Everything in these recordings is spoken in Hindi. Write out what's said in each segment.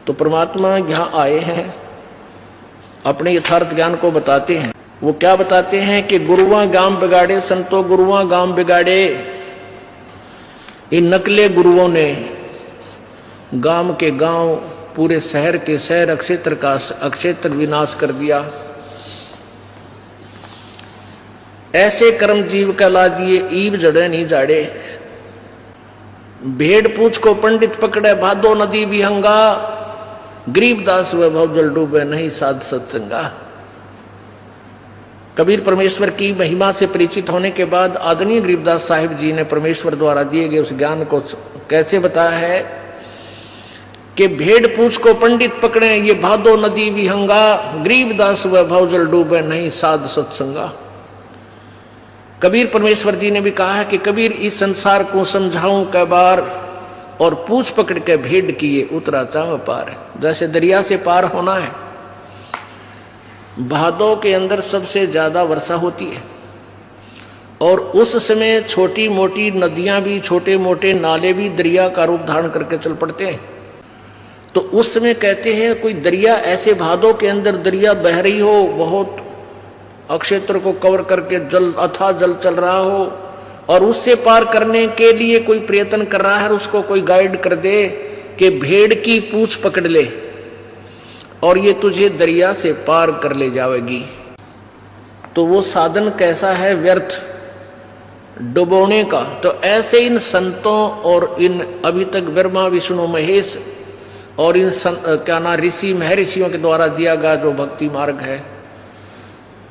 तो परमात्मा यहाँ आए हैं, अपने यथार्थ ज्ञान को बताते हैं। वो क्या बताते हैं कि गुरुआ गांव बिगाड़े संतो गुरुआ गांव बिगाड़े। इन नकले गुरुओं ने गांव के गांव, पूरे शहर के शहर, अक्षेत्र का अक्षेत्र विनाश कर दिया। ऐसे कर्म जीव का लाजिए ईव जड़े नहीं जाड़े। भेड़ पूछ को पंडित पकड़े भादो नदी विहंगा। गरीबदास वैभव जल डूबे नहीं साध सत्संगा। कबीर परमेश्वर की महिमा से परिचित होने के बाद आदरणीय गरीबदास साहिब जी ने परमेश्वर द्वारा दिए गए उस ज्ञान को कैसे बताया है कि भेड़ पूछ को पंडित पकड़े ये भादो नदी विहंगा। गरीबदास वैभव जल डूबे नहीं साध सत्संगा। कबीर परमेश्वर जी ने भी कहा है कि कबीर इस संसार को समझाऊं कै बार, और पूछ पकड़ के भेड़ किए उतरा चाव पार। जैसे दरिया से पार होना है, भादों के अंदर सबसे ज्यादा वर्षा होती है और उस समय छोटी मोटी नदियां भी, छोटे मोटे नाले भी दरिया का रूप धारण करके चल पड़ते हैं। तो उस समय कहते हैं कोई दरिया ऐसे भादों के अंदर दरिया बह रही हो, बहुत अक्षेत्र को कवर करके जल अथाह जल चल रहा हो, और उससे पार करने के लिए कोई प्रयत्न कर रहा है, उसको कोई गाइड कर दे कि भेड़ की पूंछ पकड़ ले और ये तुझे दरिया से पार कर ले जाएगी। तो वो साधन कैसा है? व्यर्थ, डुबोने का। तो ऐसे इन संतों और इन अभी तक ब्रह्मा विष्णु महेश और इन क्या ना ऋषि महर्षियों के द्वारा दिया गया जो भक्ति मार्ग है,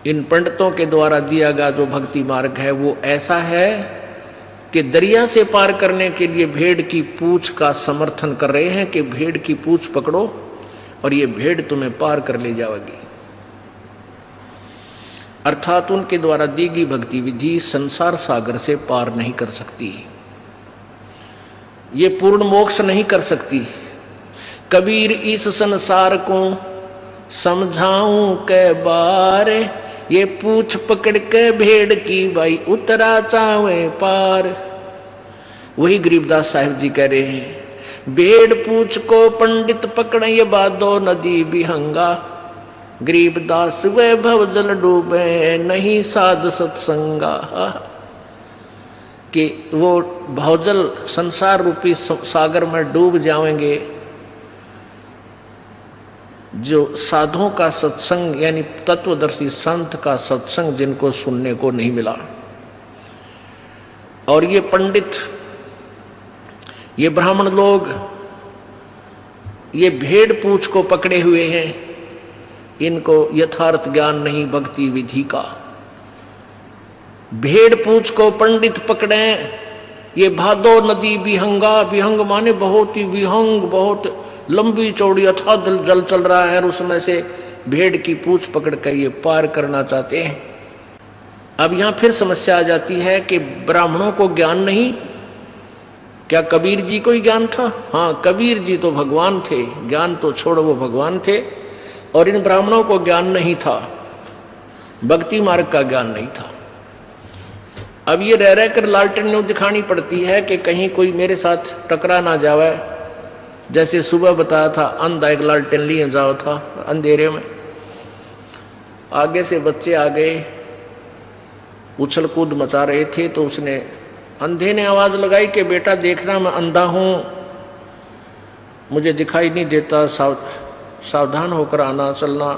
इन पंडितों के द्वारा दिया गया जो भक्ति मार्ग है, वो ऐसा है कि दरिया से पार करने के लिए भेड़ की पूंछ का समर्थन कर रहे हैं कि भेड़ की पूंछ पकड़ो और ये भेड़ तुम्हें पार कर ले जाएगी। अर्थात उनके द्वारा दी गई भक्ति विधि संसार सागर से पार नहीं कर सकती, ये पूर्ण मोक्ष नहीं कर सकती। कबीर इस संसार को समझाऊं कै बार, ये पूछ पकड़ के भेड़ की भाई उतरा चावे पार। वही गरीबदास साहिब जी कह रहे हैं, भेड़ पूछ को पंडित पकड़े ये भादो नदी विहंगा। गरीबदास वैभव जल डूबे नहीं साध सत्संगा। कि वो भवजल संसार रूपी सागर में डूब जाएंगे जो साधुओं का सत्संग यानी तत्वदर्शी संत का सत्संग जिनको सुनने को नहीं मिला। और ये पंडित, ये ब्राह्मण लोग, ये भेड़ पूंछ को पकड़े हुए हैं, इनको यथार्थ ज्ञान नहीं भक्ति विधि का। भेड़ पूंछ को पंडित पकड़े ये भादो नदी विहंगा। विहंग माने बहुत ही विहंग, बहुत लंबी चौड़ी अथाह जल चल रहा है, और उसमें से भेड़ की पूंछ पकड़ कर ये पार करना चाहते हैं। अब यहां फिर समस्या आ जाती है कि ब्राह्मणों को ज्ञान नहीं, क्या कबीर जी को ही ज्ञान था? हाँ, कबीर जी तो भगवान थे, ज्ञान तो छोड़ो वो भगवान थे, और इन ब्राह्मणों को ज्ञान नहीं था, भक्ति मार्ग का ज्ञान नहीं था। अब ये रह रह कर लालटेन दिखानी पड़ती है कि कहीं कोई मेरे साथ टकरा ना जावे। जैसे सुबह बताया था, अंधा एक लालटेन लिए जाओ था अंधेरे में, आगे से बच्चे आ गए, उछल कूद मचा रहे थे, तो उसने अंधे ने आवाज लगाई कि बेटा देखना मैं अंधा हूं, मुझे दिखाई नहीं देता, सावधान होकर आना चलना।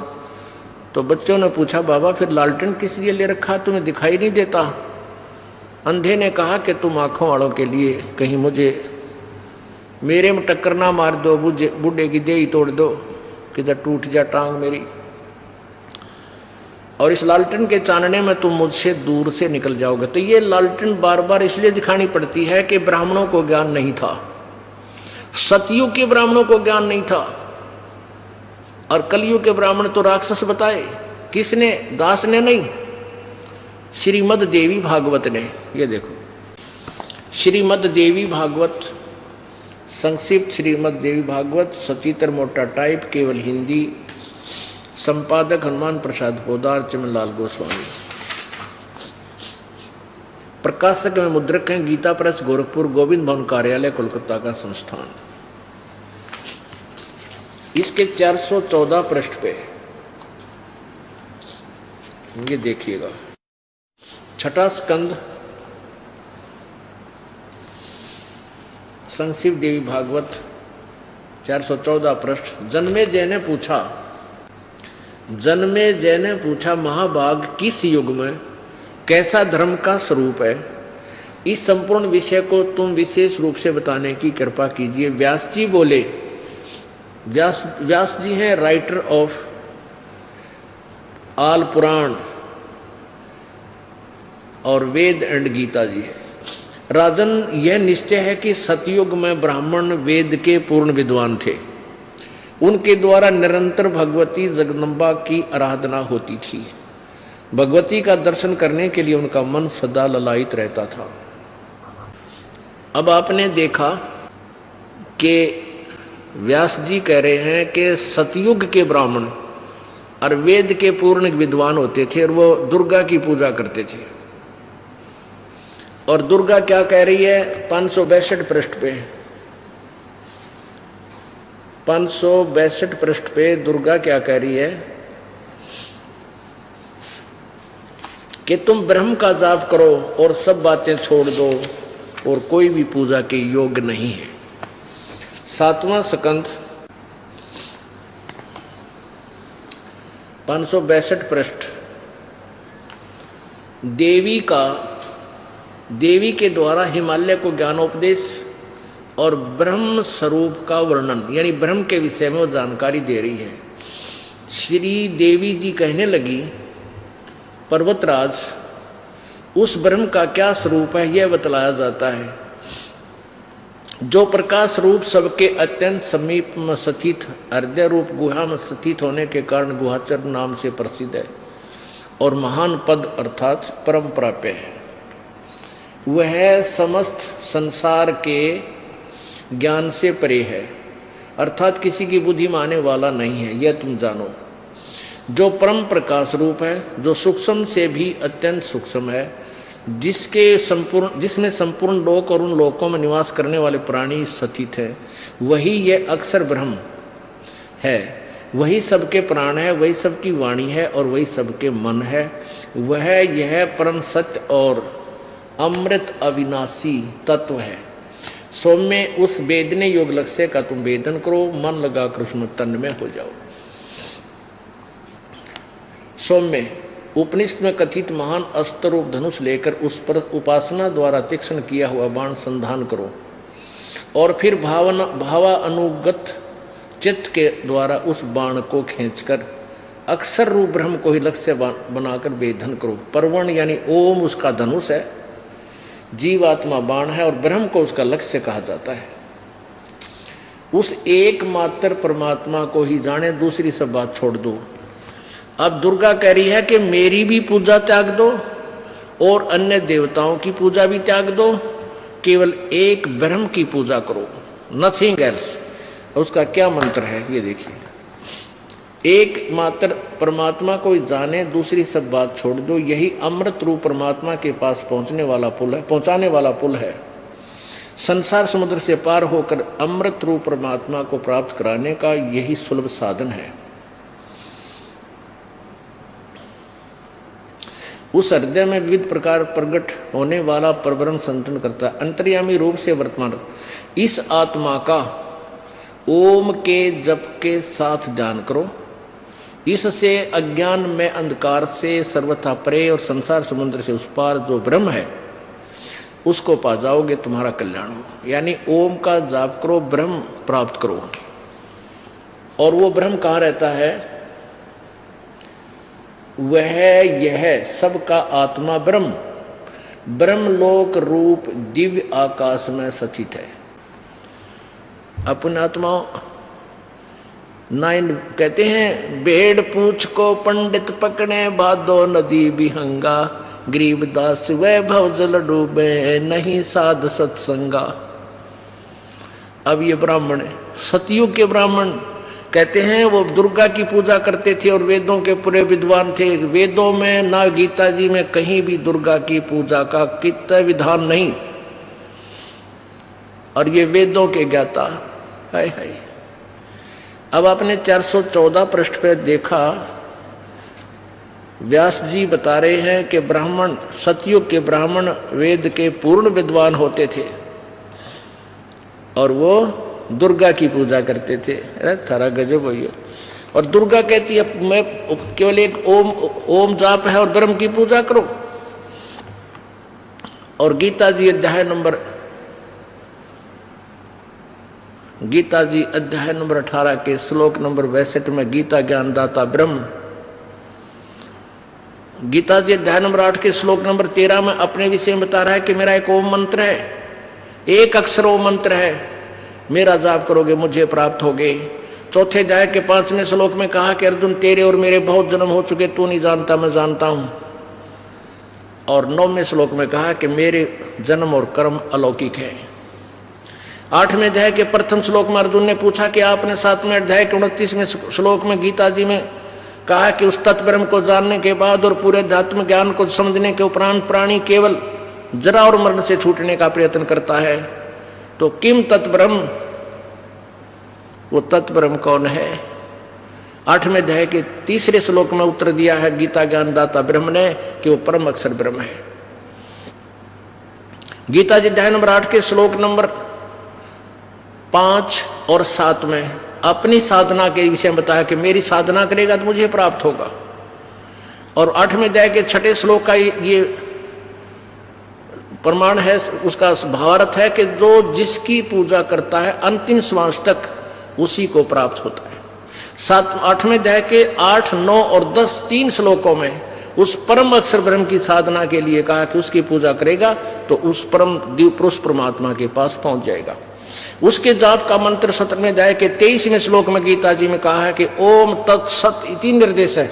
तो बच्चों ने पूछा, बाबा फिर लालटेन किस लिए ले रखा, तुम्हें दिखाई नहीं देता? अंधे ने कहा कि तुम आंखों वालों के लिए, कहीं मुझे मेरे में टक्कर ना मार दो, बूढ़े की देही तोड़ दो, किधर टूट जा टांग मेरी। और इस लालटेन के चानने में तुम मुझसे दूर से निकल जाओगे। तो ये लालटेन बार बार इसलिए दिखानी पड़ती है कि ब्राह्मणों को ज्ञान नहीं था, सतयुग के ब्राह्मणों को ज्ञान नहीं था, और कलयुग के ब्राह्मण तो राक्षस बताए। किसने? दास ने नहीं, श्रीमद देवी भागवत ने। ये देखो श्रीमद देवी भागवत, संक्षिप्त श्रीमद देवी भागवत, सचित्र मोटा टाइप, केवल हिंदी, संपादक हनुमान प्रसाद पोदार, चमनलाल गोस्वामी। प्रकाशक में मुद्रक हैं गीता प्रेस, गोरखपुर, गोविंद भवन कार्यालय, कोलकाता का संस्थान। इसके 414 पृष्ठ पे ये देखिएगा, छठा स्कंद, संशिव देवी भागवत 414 पृष्ठ। जन्मेजय ने पूछा महाभाग, किस युग में कैसा धर्म का स्वरूप है? इस संपूर्ण विषय को तुम विशेष रूप से बताने की कृपा कीजिए। व्यास जी बोले, व्यास जी हैं राइटर ऑफ आल पुराण और वेद एंड गीता जी। राजन, यह निश्चय है कि सतयुग में ब्राह्मण वेद के पूर्ण विद्वान थे। उनके द्वारा निरंतर भगवती जगदम्बा की आराधना होती थी। भगवती का दर्शन करने के लिए उनका मन सदा ललायित रहता था। अब आपने देखा कि व्यास जी कह रहे हैं कि सतयुग के ब्राह्मण और वेद के पूर्ण विद्वान होते थे और वो दुर्गा की पूजा करते थे। और दुर्गा क्या कह रही है 562 पृष्ठ पे, 562 पृष्ठ पे दुर्गा क्या कह रही है कि तुम ब्रह्म का जाप करो और सब बातें छोड़ दो और कोई भी पूजा के योग्य नहीं है। 7वां स्कंद 562 पृष्ठ। देवी के द्वारा हिमालय को ज्ञानोपदेश और ब्रह्म स्वरूप का वर्णन, यानी ब्रह्म के विषय में वो जानकारी दे रही है। श्री देवी जी कहने लगी, पर्वतराज, उस ब्रह्म का क्या स्वरूप है यह बतलाया जाता है, जो प्रकाश रूप सबके अत्यंत समीप में स्थित हृदय रूप गुहा में स्थित होने के कारण गुहाचर नाम से प्रसिद्ध है और महान पद अर्थात परम प्राप्य है। वह समस्त संसार के ज्ञान से परे है, अर्थात किसी की बुद्धि माने वाला नहीं है, यह तुम जानो। जो परम प्रकाश रूप है, जो सूक्ष्म से भी अत्यंत सूक्ष्म है, जिसमें संपूर्ण लोक और उन लोकों में निवास करने वाले प्राणी स्थित है, वही यह अक्षर ब्रह्म है। वही सबके प्राण है, वही सबकी वाणी है और वही सबके मन है। वह यह परम सत्य और अमृत अविनाशी तत्व है। सौम्य, उस वेदने योग लक्ष्य का तुम वेदन करो, मन लगाकर उसमें तन्मय हो जाओ। सौम्य, उपनिषद में कथित महान अस्त्र रूप धनुष लेकर उस पर उपासना द्वारा तीक्ष्ण किया हुआ बाण संधान करो और फिर भावानुगत चित्त के द्वारा उस बाण को खींचकर अक्षर रूप ब्रह्म को ही लक्ष्य बनाकर वेधन करो। परवण यानी ओम उसका धनुष है, जीवात्मा बाण है और ब्रह्म को उसका लक्ष्य कहा जाता है। उस एकमात्र परमात्मा को ही जाने, दूसरी सब बात छोड़ दो। अब दुर्गा कह रही है कि मेरी भी पूजा त्याग दो और अन्य देवताओं की पूजा भी त्याग दो, केवल एक ब्रह्म की पूजा करो, नथिंग एल्स। उसका क्या मंत्र है ये देखिए, एकमात्र परमात्मा को जाने, दूसरी सब बात छोड़ दो। यही अमृत रूप परमात्मा के पास पहुंचाने वाला पुल है। संसार समुद्र से पार होकर अमृत रूप परमात्मा को प्राप्त कराने का यही सुलभ साधन है। उस हृदय में विविध प्रकार प्रकट होने वाला परब्रह्म संतन करता है, अंतर्यामी रूप से वर्तमान। इस आत्मा का ओम के जप के साथ ध्यान करो। इससे अज्ञान में अंधकार से सर्वथा परे और संसार समुद्र से उस पार जो ब्रह्म है उसको पा जाओगे, तुम्हारा कल्याण हो। यानी ओम का जाप करो, ब्रह्म प्राप्त करो। और वो ब्रह्म कहाँ रहता है? वह यह सबका आत्मा ब्रह्म ब्रह्मलोक रूप दिव्य आकाश में स्थित है। अपने आत्मा 9 कहते हैं, भेड़ पूछ को पंडित पकड़े, भादो नदी बिहंगा, गरीबदास वैभव जल डूबे, नहीं साध सत्संगा। अब ये ब्राह्मण है, सतयुग के ब्राह्मण कहते हैं वो दुर्गा की पूजा करते थे और वेदों के पूरे विद्वान थे। वेदों में ना गीता जी में कहीं भी दुर्गा की पूजा का कितना विधान नहीं, और ये वेदों के ज्ञाता है। अब आपने 414 पृष्ठ पे देखा, व्यास जी बता रहे हैं कि ब्राह्मण, सतयुग के ब्राह्मण वेद के पूर्ण विद्वान होते थे और वो दुर्गा की पूजा करते थे। अरे सारा गजब हो गया। और दुर्गा कहती है मैं केवल एक ओम जाप है और ब्रह्म की पूजा करो। और गीता जी अध्याय नंबर 18 के श्लोक नंबर 62 में गीता ज्ञानदाता ब्रह्म, गीता जी अध्याय नंबर 8 के श्लोक नंबर 13 में अपने विषय में बता रहा है कि मेरा एक ओम मंत्र है, एक अक्षर ओम मंत्र है, मेरा जाप करोगे मुझे प्राप्त होगे। चौथे अध्याय के 5वें श्लोक में कहा कि अर्जुन तेरे और मेरे बहुत जन्म हो चुके, तू नहीं जानता मैं जानता हूं। और 9वें श्लोक में कहा कि मेरे जन्म और कर्म अलौकिक है। 8वें अध्याय के प्रथम श्लोक में अर्जुन ने पूछा कि आपने 7वें अध्याय के 29वें श्लोक में गीता जी में कहा कि उस तत्ब्रह्म को जानने के बाद और पूरे अध्यात्म ज्ञान को समझने के उपरांत प्राणी केवल जरा और मरण से छूटने का प्रयत्न करता है। तो किम तत्ब्रह्म, वो तत्ब्रह्म कौन है? 8वें अध्याय के 3 श्लोक में उत्तर दिया है गीता ज्ञानदाता ब्रह्म ने कि वो परम अक्षर ब्रह्म है। गीता जी अध्याय नंबर 8 के श्लोक नंबर 5 और 7 में अपनी साधना के विषय में बताया कि मेरी साधना करेगा तो मुझे प्राप्त होगा। और 8वें अध्याय के 6 श्लोक का ये प्रमाण है, उसका भावार्थ है कि जो जिसकी पूजा करता है अंतिम श्वास तक उसी को प्राप्त होता है। 8वें अध्याय के 8, 9 और 10 3 श्लोकों में उस परम अक्षर ब्रह्म की साधना के लिए कहा कि उसकी पूजा करेगा तो उस परम दिव्य पुरुष परमात्मा के पास पहुंच जाएगा। उसके जाप का मंत्र 17वें अध्याय के 23वें श्लोक में गीता जी में कहा है कि ओम तत्सत इति निर्देश है।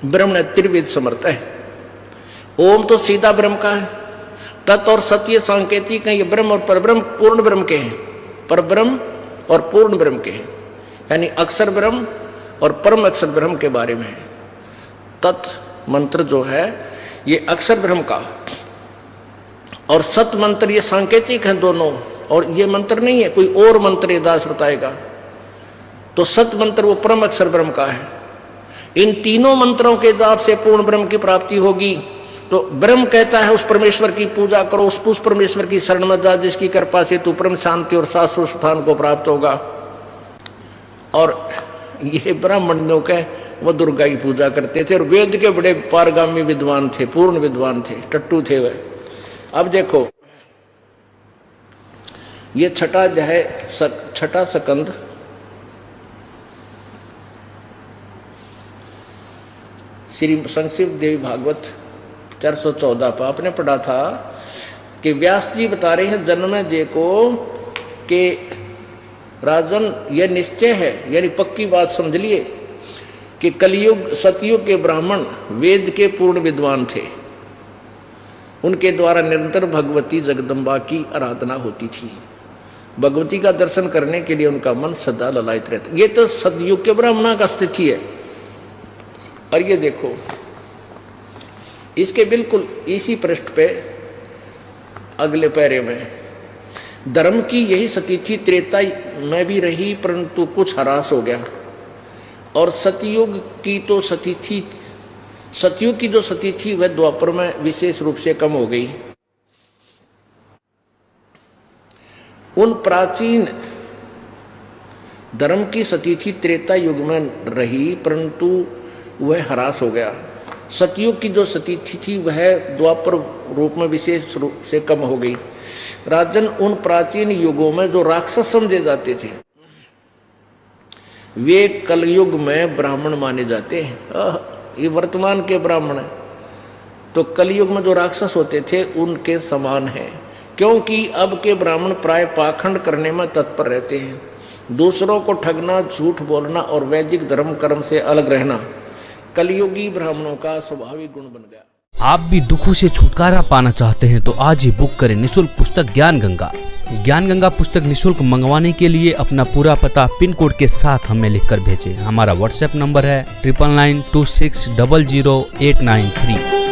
ब्रह्म ने त्रिविध समर्थ है। ओम तो सीधा ब्रह्म का है, तत् और सत्य सांकेतिक है, ये ब्रह्म और परब्रह्म पूर्ण ब्रह्म के हैं, परब्रह्म और पूर्ण ब्रह्म के हैं, यानी अक्षर ब्रह्म और परम अक्षर ब्रह्म के बारे में है। तत् मंत्र जो है ये अक्षर ब्रह्म का और सत मंत्र ये सांकेतिक है दोनों, और ये मंत्र नहीं है कोई और मंत्र ये दास बताएगा। तो सत मंत्र वो परम अक्षर ब्रह्म का है। इन तीनों मंत्रों के जाप से पूर्ण ब्रह्म की प्राप्ति होगी। तो ब्रह्म कहता है उस परमेश्वर की पूजा करो, उस परमेश्वर की शरण में जा जिसकी कृपा से तू परम शांति और शाश्वत स्थान को प्राप्त होगा। और ये ब्राह्मणों के वो दुर्गा की पूजा करते थे और वेद के बड़े पारगामी विद्वान थे, पूर्ण विद्वान थे, टट्टू थे वह। अब देखो ये छठा अध्याय, छठा स्कंद, श्री संक्षिप्त देवी भागवत 414 पर आपने पढ़ा था कि व्यास जी बता रहे हैं जन्मेजय को कि राजन यह निश्चय है, यानी पक्की बात समझ लिए कि कलयुग सतयुग के ब्राह्मण वेद के पूर्ण विद्वान थे, उनके द्वारा निरंतर भगवती जगदम्बा की आराधना होती थी। भगवती का दर्शन करने के लिए उनका मन सदा ललायित रहता। ये तो सतयुग के ब्राह्मणों का स्थिति है। और ये देखो इसके बिल्कुल इसी पृष्ठ पे अगले पैरे में धर्म की यही सतीथि त्रेता में भी रही परंतु कुछ ह्रास हो गया, और सतयुग की तो सतीथि, सतयुग की जो सती थी वह द्वापर में विशेष रूप से कम हो गई। उन प्राचीन धर्म की सती थी त्रेता युग में रही परंतु वह ह्रास हो गया। सतयुग की जो सती थी वह द्वापर रूप में विशेष रूप से कम हो गई। राजन उन प्राचीन युगों में जो राक्षस समझे जाते थे वे कलयुग में ब्राह्मण माने जाते हैं। ये वर्तमान के ब्राह्मण है तो कलयुग में जो राक्षस होते थे उनके समान है, क्योंकि अब के ब्राह्मण प्राय पाखंड करने में तत्पर रहते हैं। दूसरों को ठगना, झूठ बोलना और वैदिक धर्म कर्म से अलग रहना कलयुगी ब्राह्मणों का स्वाभाविक गुण बन गया। आप भी दुखों से छुटकारा पाना चाहते हैं तो आज ही बुक करें निःशुल्क पुस्तक ज्ञान गंगा। ज्ञान गंगा पुस्तक निःशुल्क मंगवाने के लिए अपना पूरा पता पिन कोड के साथ हमें लिखकर भेजें। हमारा व्हाट्सएप नंबर है 9992600893।